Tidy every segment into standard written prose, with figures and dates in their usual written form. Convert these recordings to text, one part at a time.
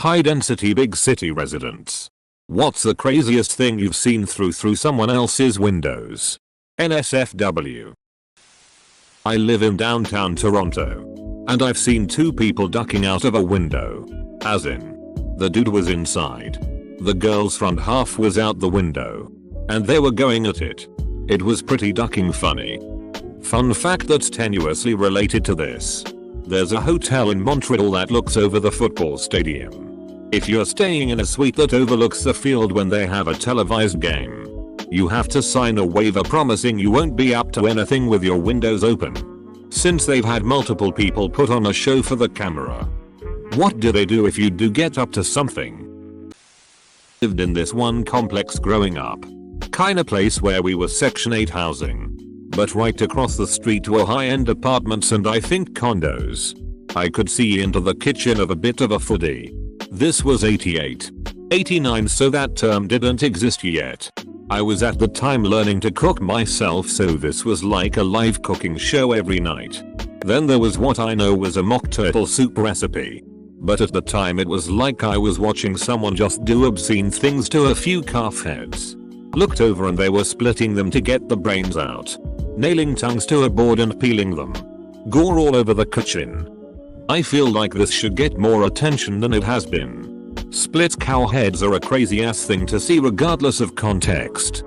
high density big city residents. What's the craziest thing you've seen through someone else's windows? NSFW. I live in downtown Toronto. And I've seen two people ducking out of a window. As in, the dude was inside. The girl's front half was out the window. And they were going at it. It was pretty ducking funny. Fun fact that's tenuously related to this. There's a hotel in Montreal that looks over the football stadium. If you're staying in a suite that overlooks the field when they have a televised game, you have to sign a waiver promising you won't be up to anything with your windows open. Since they've had multiple people put on a show for the camera. What do they do if you do get up to something? Lived in this one complex growing up. Kinda place where we were Section 8 housing. But right across the street were high-end apartments and I think condos. I could see into the kitchen of a bit of a foodie. This was 88. 89, so that term didn't exist yet. I was at the time learning to cook myself, so this was like a live cooking show every night. Then there was what I know was a mock turtle soup recipe. But at the time it was like I was watching someone just do obscene things to a few calf heads. Looked over and they were splitting them to get the brains out. Nailing tongues to a board and peeling them. Gore all over the kitchen. I feel like this should get more attention than it has been. Split cow heads are a crazy ass thing to see regardless of context.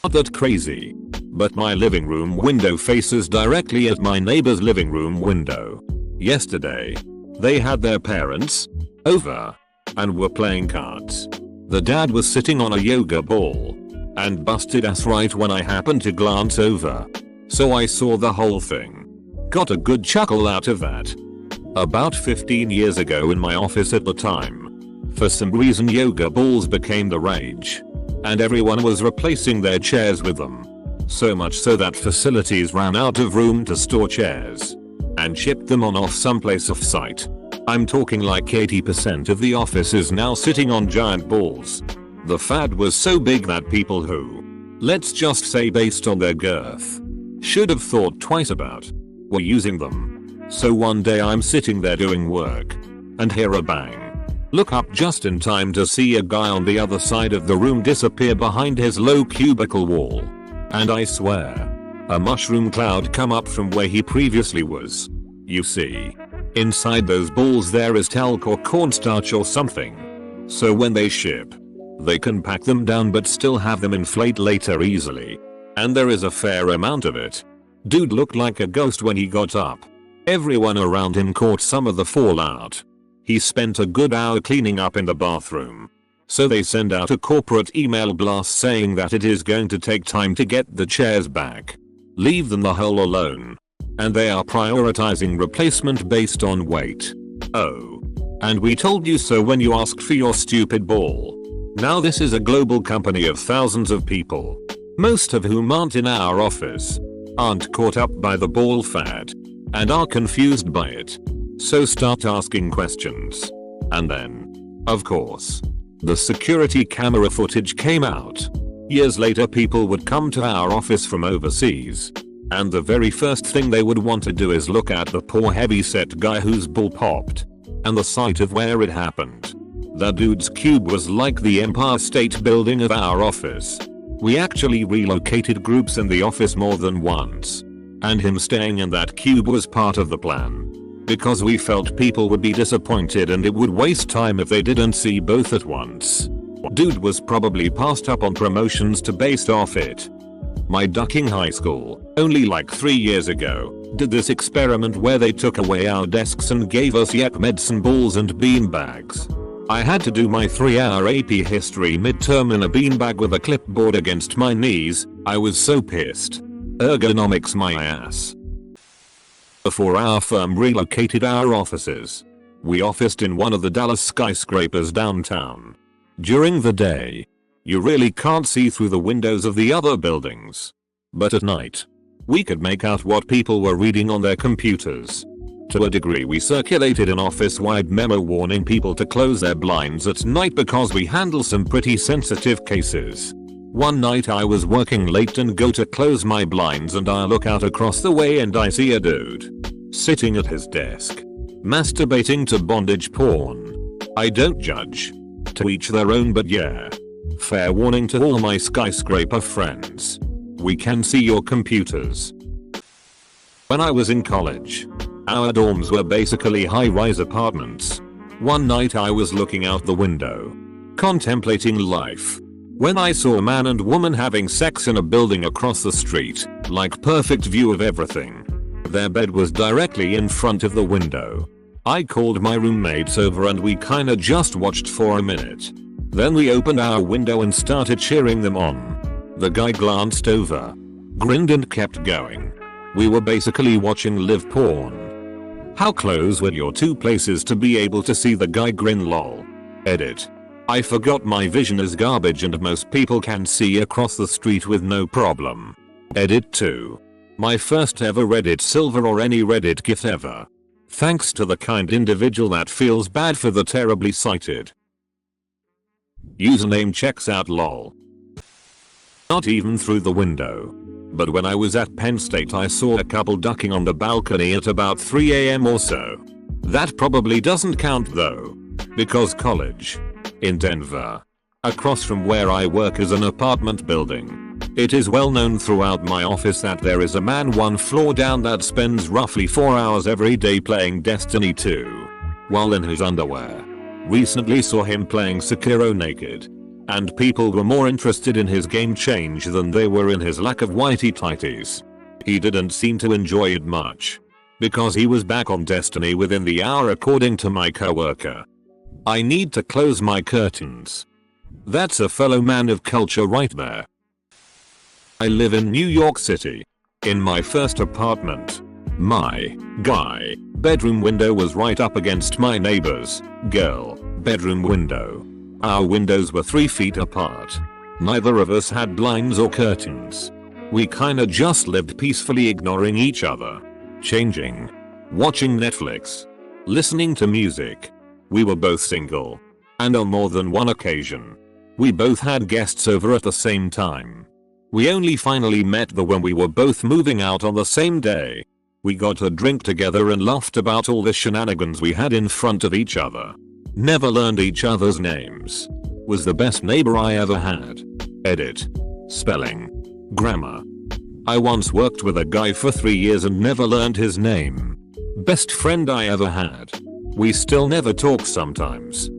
Not that crazy. But my living room window faces directly at my neighbor's living room window. Yesterday, they had their parents over and were playing cards. The dad was sitting on a yoga ball and busted ass right when I happened to glance over. So I saw the whole thing. Got a good chuckle out of that. About 15 years ago in my office at the time, for some reason yoga balls became the rage. And everyone was replacing their chairs with them. So much so that facilities ran out of room to store chairs. And shipped them on off someplace off site. I'm talking like 80% of the office is now sitting on giant balls. The fad was so big that people who, let's just say based on their girth, should have thought twice about, were using them. So one day I'm sitting there doing work, and hear a bang. Look up just in time to see a guy on the other side of the room disappear behind his low cubicle wall. And I swear, a mushroom cloud come up from where he previously was. You see, inside those balls there is talc or cornstarch or something. So when they ship, they can pack them down but still have them inflate later easily. And there is a fair amount of it. Dude looked like a ghost when he got up. Everyone around him caught some of the fallout. He spent a good hour cleaning up in the bathroom. So they send out a corporate email blast saying that it is going to take time to get the chairs back. Leave them the hell alone. And they are prioritizing replacement based on weight. Oh. And we told you so when you asked for your stupid ball. Now this is a global company of thousands of people. Most of whom aren't in our office. Aren't caught up by the ball fad. And are confused by it. So start asking questions. And then, of course, the security camera footage came out. Years later people would come to our office from overseas. And the very first thing they would want to do is look at the poor heavy-set guy whose ball popped. And the site of where it happened. That dude's cube was like the Empire State Building of our office. We actually relocated groups in the office more than once. And him staying in that cube was part of the plan. Because we felt people would be disappointed and it would waste time if they didn't see both at once. Dude was probably passed up on promotions to based off it. My ducking high school, only like 3 years ago, did this experiment where they took away our desks and gave us yet medicine balls and bean bags. I had to do my 3-hour AP history midterm in a beanbag with a clipboard against my knees. I was so pissed. Ergonomics my ass. Before our firm relocated our offices, we officed in one of the Dallas skyscrapers downtown. During the day, you really can't see through the windows of the other buildings. But at night, we could make out what people were reading on their computers. To a degree we circulated an office-wide memo warning people to close their blinds at night because we handle some pretty sensitive cases. One night I was working late and go to close my blinds and I look out across the way and I see a dude sitting at his desk, masturbating to bondage porn. I don't judge. To each their own, but yeah. Fair warning to all my skyscraper friends. We can see your computers. When I was in college, our dorms were basically high-rise apartments. One night I was looking out the window, contemplating life, when I saw a man and woman having sex in a building across the street, like perfect view of everything. Their bed was directly in front of the window. I called my roommates over and we kinda just watched for a minute. Then we opened our window and started cheering them on. The guy glanced over, grinned and kept going. We were basically watching live porn. How close were your two places to be able to see the guy grin lol? Edit. I forgot my vision is garbage and most people can see across the street with no problem. Edit 2. My first ever Reddit silver or any Reddit gift ever. Thanks to the kind individual that feels bad for the terribly sighted. Username checks out lol. Not even through the window. But when I was at Penn State I saw a couple ducking on the balcony at about 3 AM or so. That probably doesn't count though. Because college. In Denver. Across from where I work is an apartment building. It is well known throughout my office that there is a man one floor down that spends roughly 4 hours every day playing Destiny 2. While in his underwear. Recently saw him playing Sekiro naked. And people were more interested in his game change than they were in his lack of whitey tighties. He didn't seem to enjoy it much. Because he was back on Destiny within the hour according to my coworker. I need to close my curtains. That's a fellow man of culture right there. I live in New York City. In my first apartment. My bedroom window was right up against my neighbor's bedroom window. Our windows were 3 feet apart. Neither of us had blinds or curtains. We kinda just lived peacefully ignoring each other. Changing. Watching Netflix. Listening to music. We were both single. And on more than one occasion. We both had guests over at the same time. We only finally met when we were both moving out on the same day. We got a drink together and laughed about all the shenanigans we had in front of each other. Never learned each other's names. Was the best neighbor I ever had. Edit. Spelling. Grammar. I once worked with a guy for 3 years and never learned his name. Best friend I ever had. We still never talk sometimes.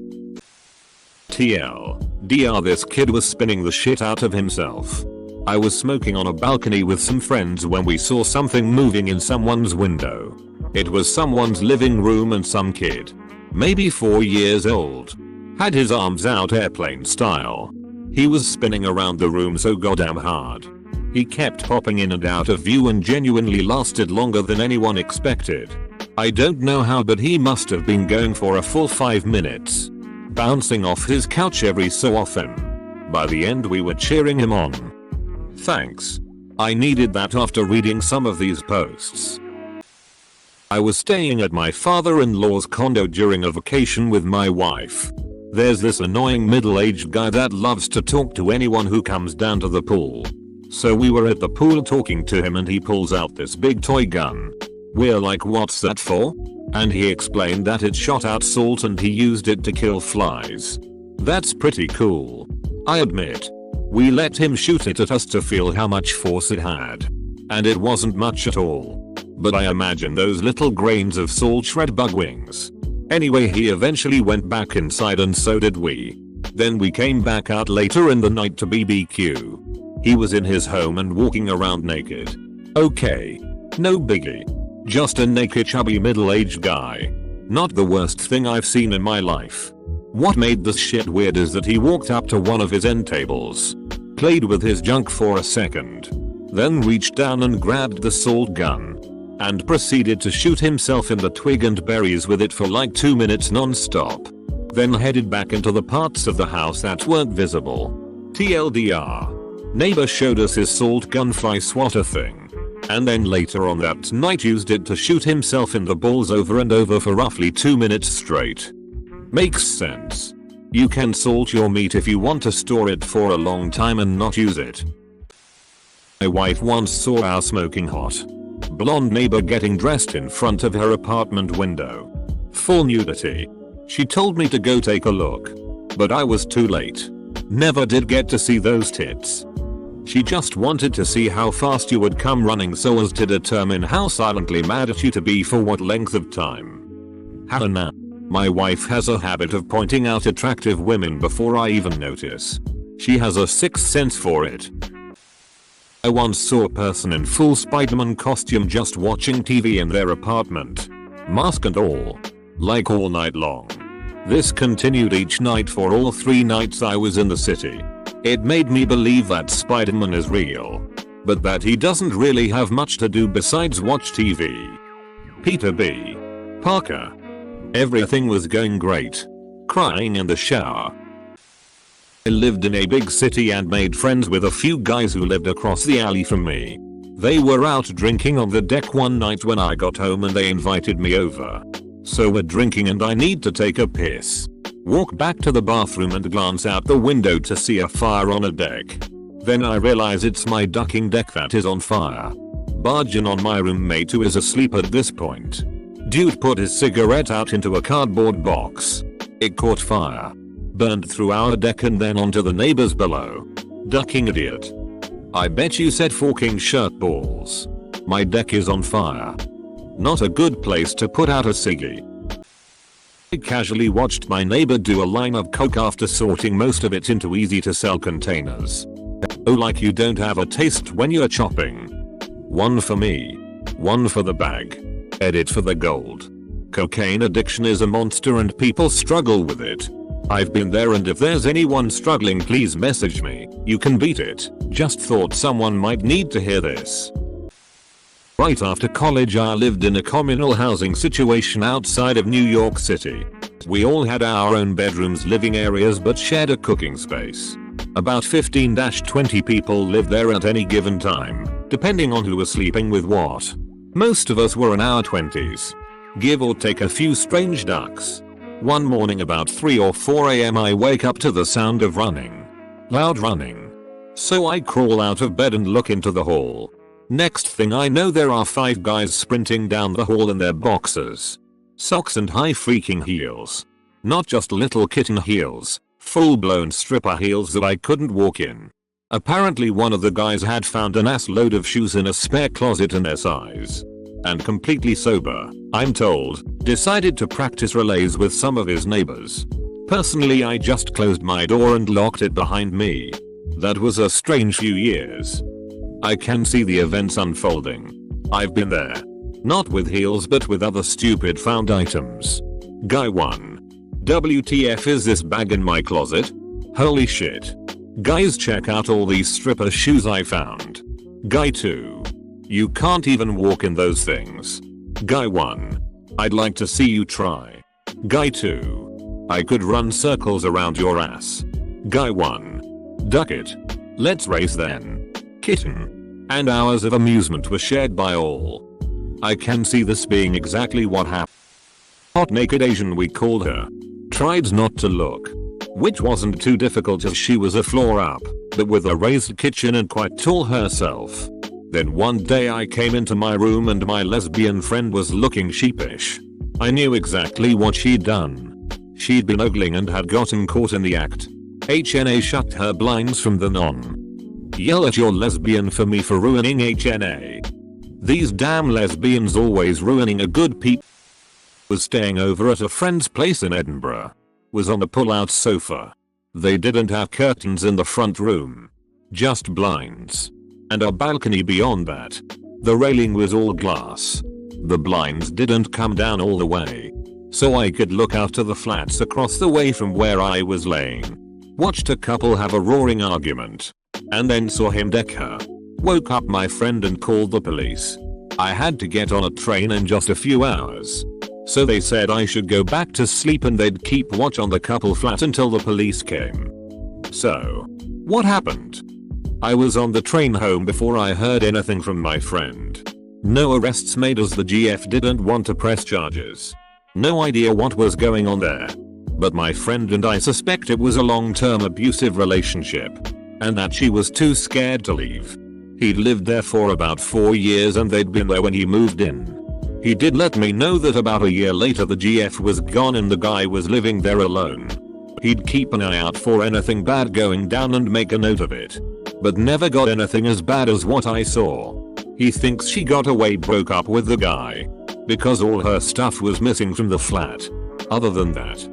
TLDR this kid was spinning the shit out of himself. I was smoking on a balcony with some friends when we saw something moving in someone's window. It was someone's living room and some kid. Maybe 4 years old. Had his arms out airplane style. He was spinning around the room so goddamn hard. He kept popping in and out of view and genuinely lasted longer than anyone expected. I don't know how but he must have been going for a full 5 minutes. Bouncing off his couch every so often. By the end we were cheering him on. Thanks. I needed that after reading some of these posts. I was staying at my father-in-law's condo during a vacation with my wife. There's this annoying middle-aged guy that loves to talk to anyone who comes down to the pool. So we were at the pool talking to him and he pulls out this big toy gun. We're like, what's that for? And he explained that it shot out salt and he used it to kill flies. That's pretty cool. I admit. We let him shoot it at us to feel how much force it had. And it wasn't much at all. But I imagine those little grains of salt shred bug wings. Anyway, he eventually went back inside and so did we. Then we came back out later in the night to BBQ. He was in his home and walking around naked. Okay. No biggie. Just a naked chubby middle-aged guy. Not the worst thing I've seen in my life. What made this shit weird is that he walked up to one of his end tables. Played with his junk for a second. Then reached down and grabbed the salt gun. And proceeded to shoot himself in the twig and berries with it for like 2 minutes non-stop. Then headed back into the parts of the house that weren't visible. TLDR. Neighbor showed us his salt gun fly swatter thing. And then later on that night used it to shoot himself in the balls over and over for roughly 2 minutes straight. Makes sense. You can salt your meat if you want to store it for a long time and not use it. My wife once saw our smoking hot blonde neighbor getting dressed in front of her apartment window. Full nudity. She told me to go take a look. But I was too late. Never did get to see those tits. She just wanted to see how fast you would come running so as to determine how silently mad at you to be for what length of time. Hannah. My wife has a habit of pointing out attractive women before I even notice. She has a sixth sense for it. I once saw a person in full Spider-Man costume just watching TV in their apartment. Mask and all. Like all night long. This continued each night for all 3 nights I was in the city. It made me believe that Spider-Man is real. But that he doesn't really have much to do besides watch TV. Peter B. Parker. Everything was going great. Crying in the shower. I lived in a big city and made friends with a few guys who lived across the alley from me. They were out drinking on the deck one night when I got home and they invited me over. So we're drinking and I need to take a piss. Walk back to the bathroom and glance out the window to see a fire on a deck. Then I realize it's my ducking deck that is on fire. Barge in on my roommate who is asleep at this point. Dude put his cigarette out into a cardboard box. It caught fire. Burned through our deck and then onto the neighbors below. Ducking idiot. I bet you said forking shirt balls. My deck is on fire. Not a good place to put out a ciggy. I casually watched my neighbor do a line of coke after sorting most of it into easy to sell containers. Oh, like you don't have a taste when you're chopping. One for me. One for the bag. Edit for the gold. Cocaine addiction is a monster and people struggle with it. I've been there and if there's anyone struggling please message me. You can beat it. Just thought someone might need to hear this. Right after college I lived in a communal housing situation outside of New York City. We all had our own bedrooms, living areas but shared a cooking space. About 15-20 people lived there at any given time, depending on who was sleeping with what. Most of us were in our 20s. Give or take a few strange ducks. One morning about 3 or 4 am I wake up to the sound of running. Loud running. So I crawl out of bed and look into the hall. Next thing I know there are 5 guys sprinting down the hall in their boxers. Socks and high freaking heels. Not just little kitten heels, full blown stripper heels that I couldn't walk in. Apparently one of the guys had found an ass load of shoes in a spare closet in their size. And completely sober, I'm told, decided to practice relays with some of his neighbors. Personally I just closed my door and locked it behind me. That was a strange few years. I can see the events unfolding. I've been there. Not with heels but with other stupid found items. Guy 1. WTF is this bag in my closet? Holy shit. Guys, check out all these stripper shoes I found. Guy 2. You can't even walk in those things. Guy 1. I'd like to see you try. Guy 2. I could run circles around your ass. Guy 1. Duck it. Let's race then. Kitten. And hours of amusement were shared by all. I can see this being exactly what happened. Hot naked Asian we called her. Tried not to look. Which wasn't too difficult as she was a floor up, but with a raised kitchen and quite tall herself. Then one day I came into my room and my lesbian friend was looking sheepish. I knew exactly what she'd done. She'd been ogling and had gotten caught in the act. HNA shut her blinds from the non. Yell at your lesbian for me for ruining HNA. These damn lesbians always ruining a good peep. Was staying over at a friend's place in Edinburgh. Was on a pull-out sofa. They didn't have curtains in the front room. Just blinds. And a balcony beyond that. The railing was all glass. The blinds didn't come down all the way. So I could look out to the flats across the way from where I was laying. Watched a couple have a roaring argument. And then saw him deck her. Woke up my friend and called the police. I had to get on a train in just a few hours. So they said I should go back to sleep and they'd keep watch on the couple flat until the police came. So, what happened? I was on the train home before I heard anything from my friend. No arrests made as the GF didn't want to press charges. No idea what was going on there. But my friend and I suspect it was a long-term abusive relationship. And that she was too scared to leave. He'd lived there for about 4 years and they'd been there when he moved in. He did let me know that about a year later the GF was gone and the guy was living there alone. He'd keep an eye out for anything bad going down and make a note of it. But never got anything as bad as what I saw. He thinks she got away, broke up with the guy, because all her stuff was missing from the flat. Other than that,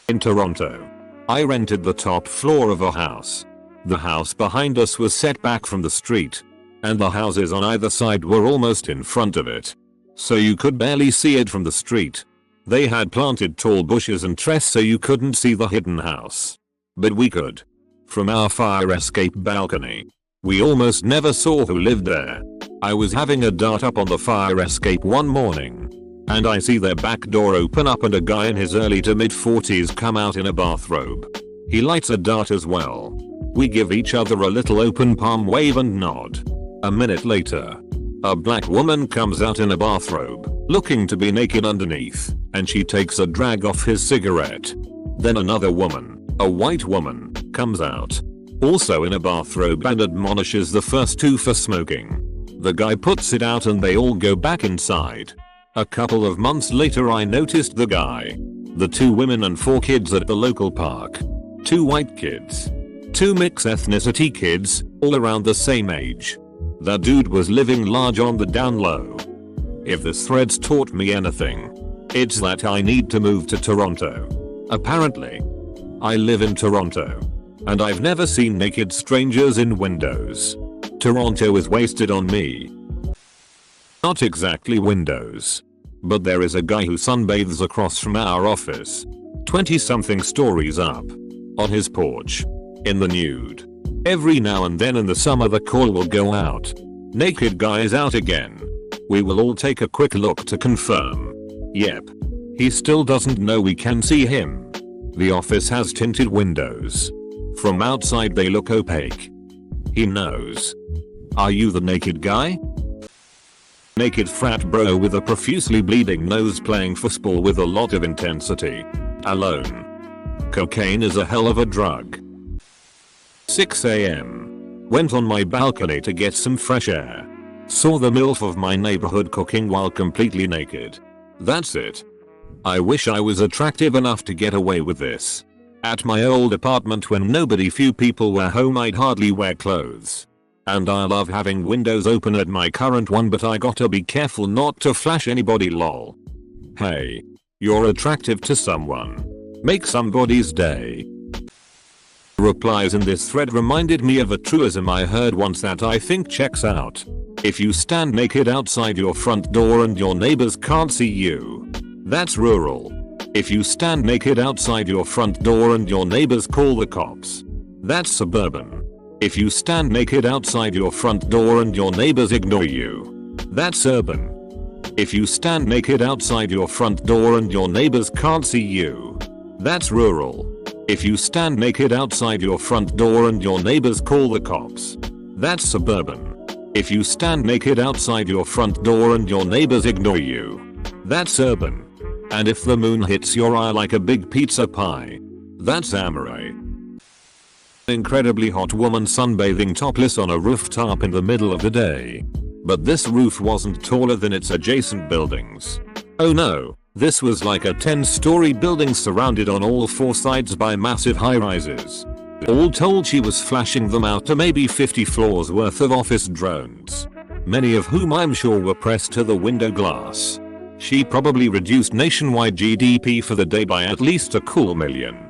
in Toronto, I rented the top floor of a house. The house behind us was set back from the street, and the houses on either side were almost in front of it. So you could barely see it from the street. They had planted tall bushes and trees so you couldn't see the hidden house. But we could. From our fire escape balcony. We almost never saw who lived there. I was having a dart up on the fire escape one morning, and I see their back door open up and a guy in his early to mid 40s come out in a bathrobe. He lights a dart as well. We give each other a little open palm wave and nod. A minute later, a black woman comes out in a bathrobe, looking to be naked underneath, and she takes a drag off his cigarette. Then another woman, a white woman, comes out, also in a bathrobe, and admonishes the first two for smoking. The guy puts it out and they all go back inside. A couple of months later I noticed the guy, the two women and 4 kids at the local park. 2 white kids. 2 mixed ethnicity kids, all around the same age. That dude was living large on the down low. If this thread's taught me anything, it's that I need to move to Toronto. Apparently. I live in Toronto, and I've never seen naked strangers in windows. Toronto is wasted on me. Not exactly windows, but there is a guy who sunbathes across from our office, 20-something stories up, on his porch, in the nude. Every now and then in the summer the call will go out. Naked guy is out again. We will all take a quick look to confirm. Yep. He still doesn't know we can see him. The office has tinted windows. From outside they look opaque. He knows. Are you the naked guy? Naked frat bro with a profusely bleeding nose playing football with a lot of intensity. Alone. Cocaine is a hell of a drug. 6 AM. Went on my balcony to get some fresh air. Saw the MILF of my neighborhood cooking while completely naked. That's it. I wish I was attractive enough to get away with this. At my old apartment when few people were home I'd hardly wear clothes. And I love having windows open at my current one, but I gotta be careful not to flash anybody lol. Hey. You're attractive to someone. Make somebody's day. Replies in this thread reminded me of a truism I heard once that I think checks out. If you stand naked outside your front door and your neighbors can't see you, that's rural. If you stand naked outside your front door and your neighbors call the cops, that's suburban. If you stand naked outside your front door and your neighbors ignore you, that's urban. If you stand naked outside your front door and your neighbors can't see you, that's rural. If you stand naked outside your front door and your neighbors call the cops, that's suburban. If you stand naked outside your front door and your neighbors ignore you, that's urban. And if the moon hits your eye like a big pizza pie, that's amore. Incredibly hot woman sunbathing topless on a rooftop in the middle of the day. But this roof wasn't taller than its adjacent buildings. Oh no, this was like a 10-story building surrounded on all 4 sides by massive high-rises. All told she was flashing them out to maybe 50 floors worth of office drones. Many of whom I'm sure were pressed to the window glass. She probably reduced nationwide GDP for the day by at least a cool million.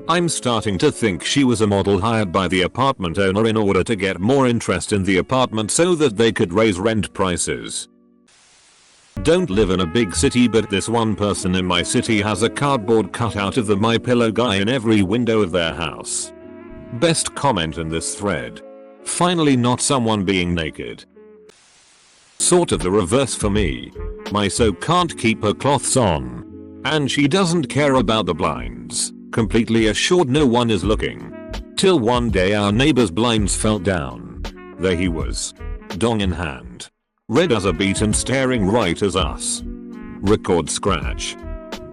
I'm starting to think she was a model hired by the apartment owner in order to get more interest in the apartment so that they could raise rent prices. Don't live in a big city, but this one person in my city has a cardboard cutout of the My Pillow guy in every window of their house. Best comment in this thread. Finally not someone being naked. Sort of the reverse for me. My so can't keep her cloths on. And she doesn't care about the blinds, completely assured no one is looking. Till one day our neighbor's blinds fell down. There he was. Dong in hand. Red as a beet and staring right at us. Record scratch.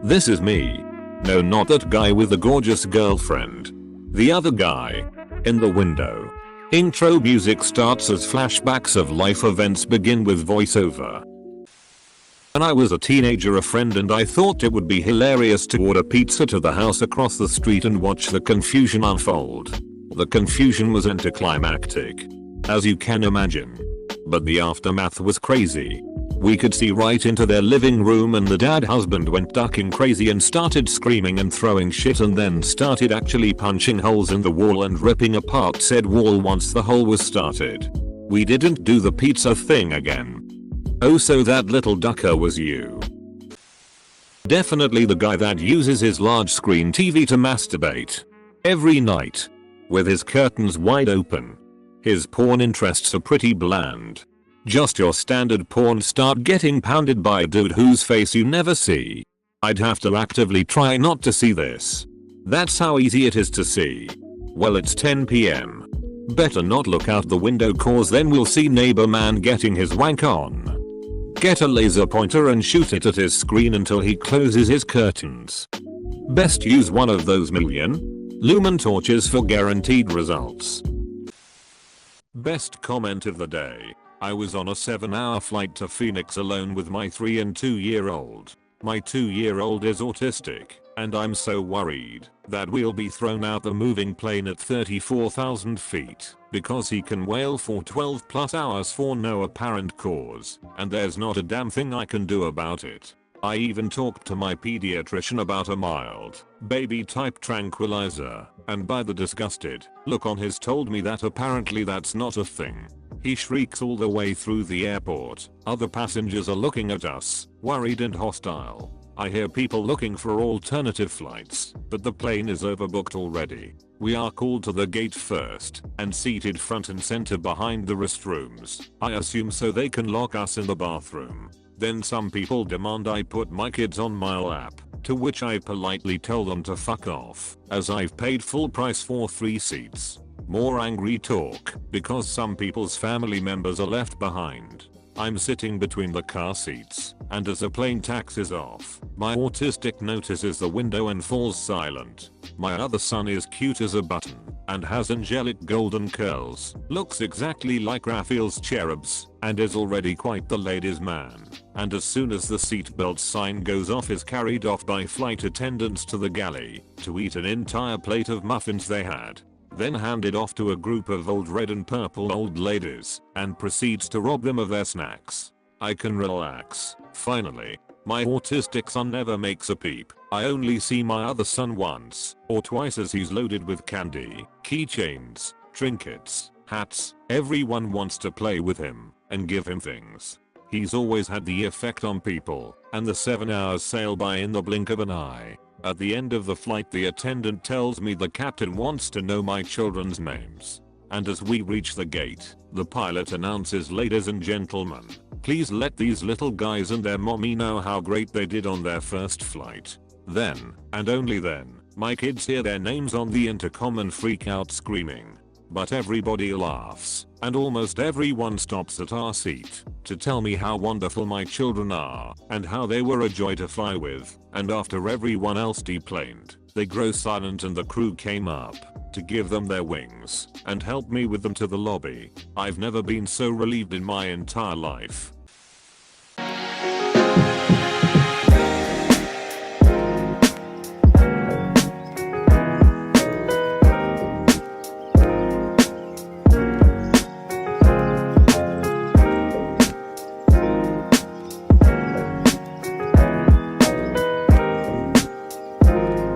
This is me. No, not that guy with the gorgeous girlfriend. The other guy. In the window. Intro music starts as flashbacks of life events begin with voiceover. When I was a teenager, a friend and I thought it would be hilarious to order pizza to the house across the street and watch the confusion unfold. The confusion was anticlimactic, as you can imagine. But the aftermath was crazy. We could see right into their living room and the dad husband went ducking crazy and started screaming and throwing shit and then started actually punching holes in the wall and ripping apart said wall once the hole was started. We didn't do the pizza thing again. Oh, so that little ducker was you. Definitely the guy that uses his large screen TV to masturbate. Every night. With his curtains wide open. His porn interests are pretty bland. Just your standard porn star getting pounded by a dude whose face you never see. I'd have to actively try not to see this. That's how easy it is to see. Well, it's 10 PM. Better not look out the window cause then we'll see neighbor man getting his wank on. Get a laser pointer and shoot it at his screen until he closes his curtains. Best use one of those million lumen torches for guaranteed results. Best comment of the day. I was on a 7-hour flight to Phoenix alone with my 3 and 2-year-old. My 2-year-old is autistic, and I'm so worried that we'll be thrown out the moving plane at 34,000 feet because he can wail for 12 plus hours for no apparent cause, and there's not a damn thing I can do about it. I even talked to my pediatrician about a mild, baby-type tranquilizer, and by the disgusted look on his told me that apparently that's not a thing. He shrieks all the way through the airport. Other passengers are looking at us, worried and hostile. I hear people looking for alternative flights, but the plane is overbooked already. We are called to the gate first and seated front and center behind the restrooms. I assume so they can lock us in the bathroom. Then some people demand I put my kids on my lap, to which I politely tell them to fuck off, as I've paid full price for 3 seats. More angry talk, because some people's family members are left behind. I'm sitting between the car seats, and as the plane taxis off, my autistic notices the window and falls silent. My other son is cute as a button, and has angelic golden curls, looks exactly like Raphael's cherubs, and is already quite the ladies' man. And as soon as the seatbelt sign goes off is carried off by flight attendants to the galley, to eat an entire plate of muffins they had. Then handed off to a group of old red and purple old ladies, and proceeds to rob them of their snacks. I can relax, finally. My autistic son never makes a peep. I only see my other son once or twice as he's loaded with candy, keychains, trinkets, hats. Everyone wants to play with him and give him things. He's always had the effect on people, and the 7 hours sail by in the blink of an eye. At the end of the flight the attendant tells me the captain wants to know my children's names. And as we reach the gate, the pilot announces, ladies and gentlemen, please let these little guys and their mommy know how great they did on their first flight. Then, and only then, my kids hear their names on the intercom and freak out screaming. But everybody laughs, and almost everyone stops at our seat to tell me how wonderful my children are and how they were a joy to fly with. And after everyone else deplaned, they grow silent and the crew came up to give them their wings and help me with them to the lobby. I've never been so relieved in my entire life.